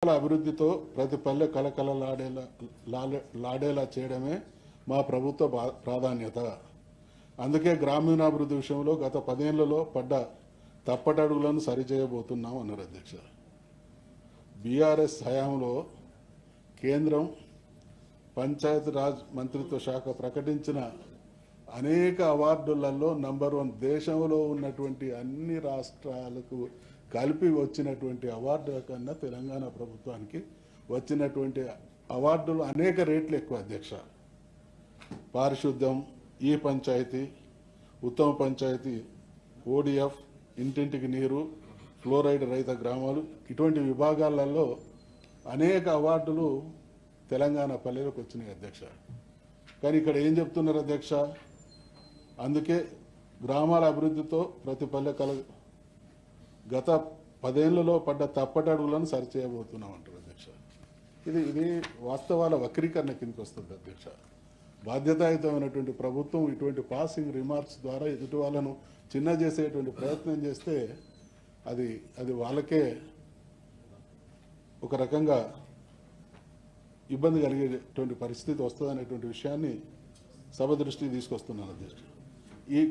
అభివృద్ధితో ప్రతి పల్లె లాడేలా చేయడమే మా ప్రభుత్వ ప్రాధాన్యత. అందుకే గ్రామీణాభివృద్ధి విషయంలో గత 10 ఏళ్లలో పడ్డ తప్పటడుగులను సరిచేయబోతున్నాం అన్నారు అధ్యక్ష. బీఆర్ఎస్ హయాంలో కేంద్రం పంచాయతీరాజ్ మంత్రిత్వ శాఖ ప్రకటించిన అనేక అవార్డులలో నంబర్ 1 దేశంలో ఉన్నటువంటి అన్ని రాష్ట్రాలకు కలిపి వచ్చినటువంటి అవార్డుల కన్నా తెలంగాణ ప్రభుత్వానికి వచ్చినటువంటి అవార్డులు అనేక రేట్లు ఎక్కువ అధ్యక్ష. పారిశుద్ధ్యం, ఈ పంచాయతీ, ఉత్తమ పంచాయతీ, ఓడిఎఫ్, ఇంటింటికి నీరు, ఫ్లోరైడ్ రహిత గ్రామాలు, ఇటువంటి విభాగాలలో అనేక అవార్డులు తెలంగాణ పల్లెలకు వచ్చినాయి అధ్యక్ష. కానీ ఇక్కడ ఏం చెప్తున్నారు అధ్యక్ష? అందుకే గ్రామాల అభివృద్ధితో ప్రతి పల్లె గత 10 ఏళ్లలో పడ్డ తప్పటడుగులను సరిచేయబోతున్నాం అంటారు అధ్యక్ష. ఇది వాస్తవాల వక్రీకరణ కిందకి వస్తుంది అధ్యక్ష. బాధ్యతాయుతమైనటువంటి ప్రభుత్వం ఇటువంటి పాసింగ్ రిమార్క్స్ ద్వారా ఎదుటి వాళ్ళను చిన్న చేసేటువంటి ప్రయత్నం చేస్తే అది వాళ్ళకే ఒక రకంగా ఇబ్బంది కలిగేటువంటి పరిస్థితి వస్తుందనేటువంటి విషయాన్ని సభ దృష్టికి తీసుకొస్తున్నాను అధ్యక్ష.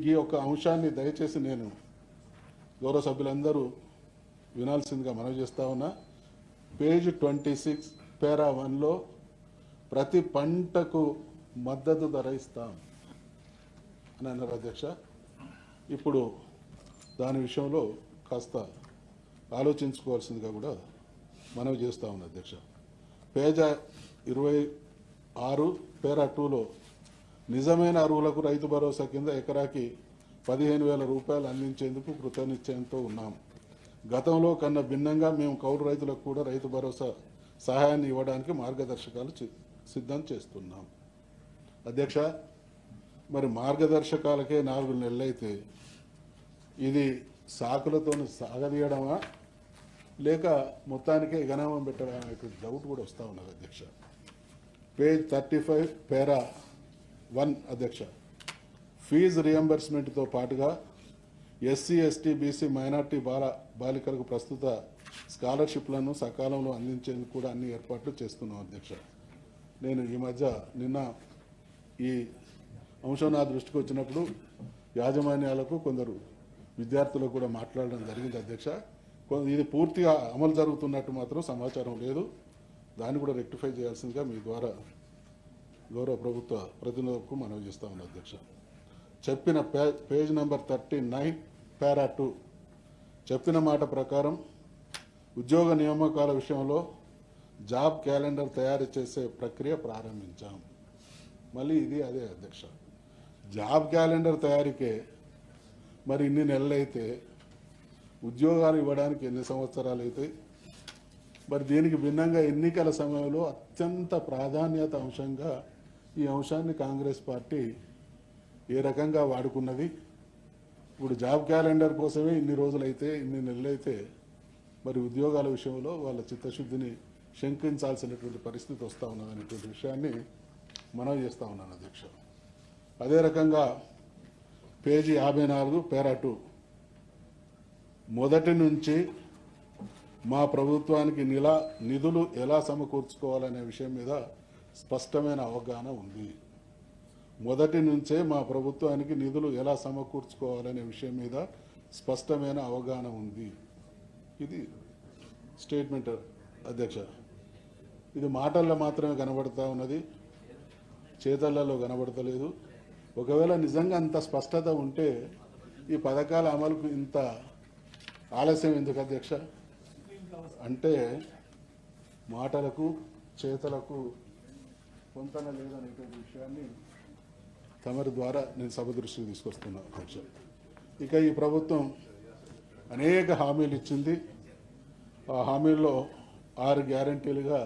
ఈ యొక్క అంశాన్ని దయచేసి నేను గౌరవ సభ్యులందరూ వినాల్సిందిగా మనవి చేస్తా ఉన్నా. పేజ్ 26 పేరా 1లో ప్రతి పంటకు మద్దతు ధర ఇస్తాం అని అన్నారు అధ్యక్ష. ఇప్పుడు దాని విషయంలో కాస్త ఆలోచించుకోవాల్సిందిగా కూడా మనవి చేస్తూ ఉన్నా అధ్యక్ష. పేజ 26 పేరా 2లో నిజమైన అర్హులకు రైతు భరోసా కింద ఎకరాకి 15,000 రూపాయలు అందించేందుకు కృతనిశ్చయంతో ఉన్నాం. గతంలో కన్నా భిన్నంగా మేము కౌలు రైతులకు కూడా రైతు భరోసా సహాయాన్ని ఇవ్వడానికి మార్గదర్శకాలు సిద్ధం చేస్తున్నాం. అధ్యక్ష, మరి మార్గదర్శకాలకే 4 నెలలైతే ఇది సాకులతో సాగదీయడమా లేక మొత్తానికే గణామం పెట్టడం అనేటువంటి డౌట్ కూడా వస్తూ ఉన్నది అధ్యక్ష. పేజ్ 35 పేరా 1 అధ్యక్ష. ఫీజు రియంబర్స్మెంట్తో పాటుగా ఎస్సీ, ఎస్టీ, బీసీ, మైనార్టీ బాలికలకు ప్రస్తుత స్కాలర్షిప్లను సకాలంలో అందించేందుకు కూడా అన్ని ఏర్పాట్లు చేస్తున్నాం అధ్యక్ష. నేను ఈ మధ్య నిన్న ఈ అంశం నా దృష్టికి వచ్చినప్పుడు యాజమాన్యాలకు కొందరు విద్యార్థులకు కూడా మాట్లాడడం జరిగింది అధ్యక్ష. ఇది పూర్తిగా అమలు జరుగుతున్నట్టు మాత్రం సమాచారం లేదు. దాన్ని కూడా రెక్టిఫై చేయాల్సిందిగా మీ ద్వారా గౌరవ ప్రభుత్వ ప్రతినిధులకు మనవి చేస్తా ఉన్నాను అధ్యక్ష. చెప్పిన పేజ్ నెంబర్ 39 పేరా 2 చెప్పిన మాట ప్రకారం ఉద్యోగ నియామకాల విషయంలో జాబ్ క్యాలెండర్ తయారు చేసే ప్రక్రియ ప్రారంభించాం. మళ్ళీ ఇది అదే అధ్యక్ష. జాబ్ క్యాలెండర్ తయారీకే మరి ఇన్ని నెలలైతే ఉద్యోగాలు ఇవ్వడానికి ఎన్ని సంవత్సరాలు అవుతాయి? మరి దీనికి భిన్నంగా ఎన్నికల సమయంలో అత్యంత ప్రాధాన్యత అంశంగా ఈ అంశాన్ని కాంగ్రెస్ పార్టీ ఏ రకంగా వాడుకున్నది? ఇప్పుడు జాబ్ క్యాలెండర్ కోసమే ఇన్ని రోజులైతే, ఇన్ని నెలలైతే మరి ఉద్యోగాల విషయంలో వాళ్ళ చిత్తశుద్ధిని శంకించాల్సినటువంటి పరిస్థితి వస్తూ ఉన్నదనేటువంటి విషయాన్ని మనవి చేస్తూ ఉన్నాను అధ్యక్ష. అదే రకంగా పేజీ 54 పేరా 2 మొదటి నుంచి మా ప్రభుత్వానికి నిధులు ఎలా సమకూర్చుకోవాలనే విషయం మీద స్పష్టమైన అవగాహన ఉంది. మొదటి నుంచే మా ప్రభుత్వానికి నిధులు ఎలా సమకూర్చుకోవాలనే విషయం మీద స్పష్టమైన అవగాహన ఉంది. ఇది స్టేట్మెంట్ అధ్యక్ష. ఇది మాటల్లో మాత్రమే కనబడతా ఉన్నది, చేతలలో కనబడతలేదు. ఒకవేళ నిజంగా అంత స్పష్టత ఉంటే ఈ పథకాల అమలుకు ఇంత ఆలస్యం ఎందుకు అధ్యక్ష? అంటే మాటలకు చేతలకు పొంతన లేదనేటువంటి విషయాన్ని తమరి ద్వారా నేను సభ దృష్టికి తీసుకొస్తున్నాను అధ్యక్ష. ఇక ఈ ప్రభుత్వం అనేక హామీలు ఇచ్చింది. ఆ హామీల్లో 6 గ్యారంటీలుగా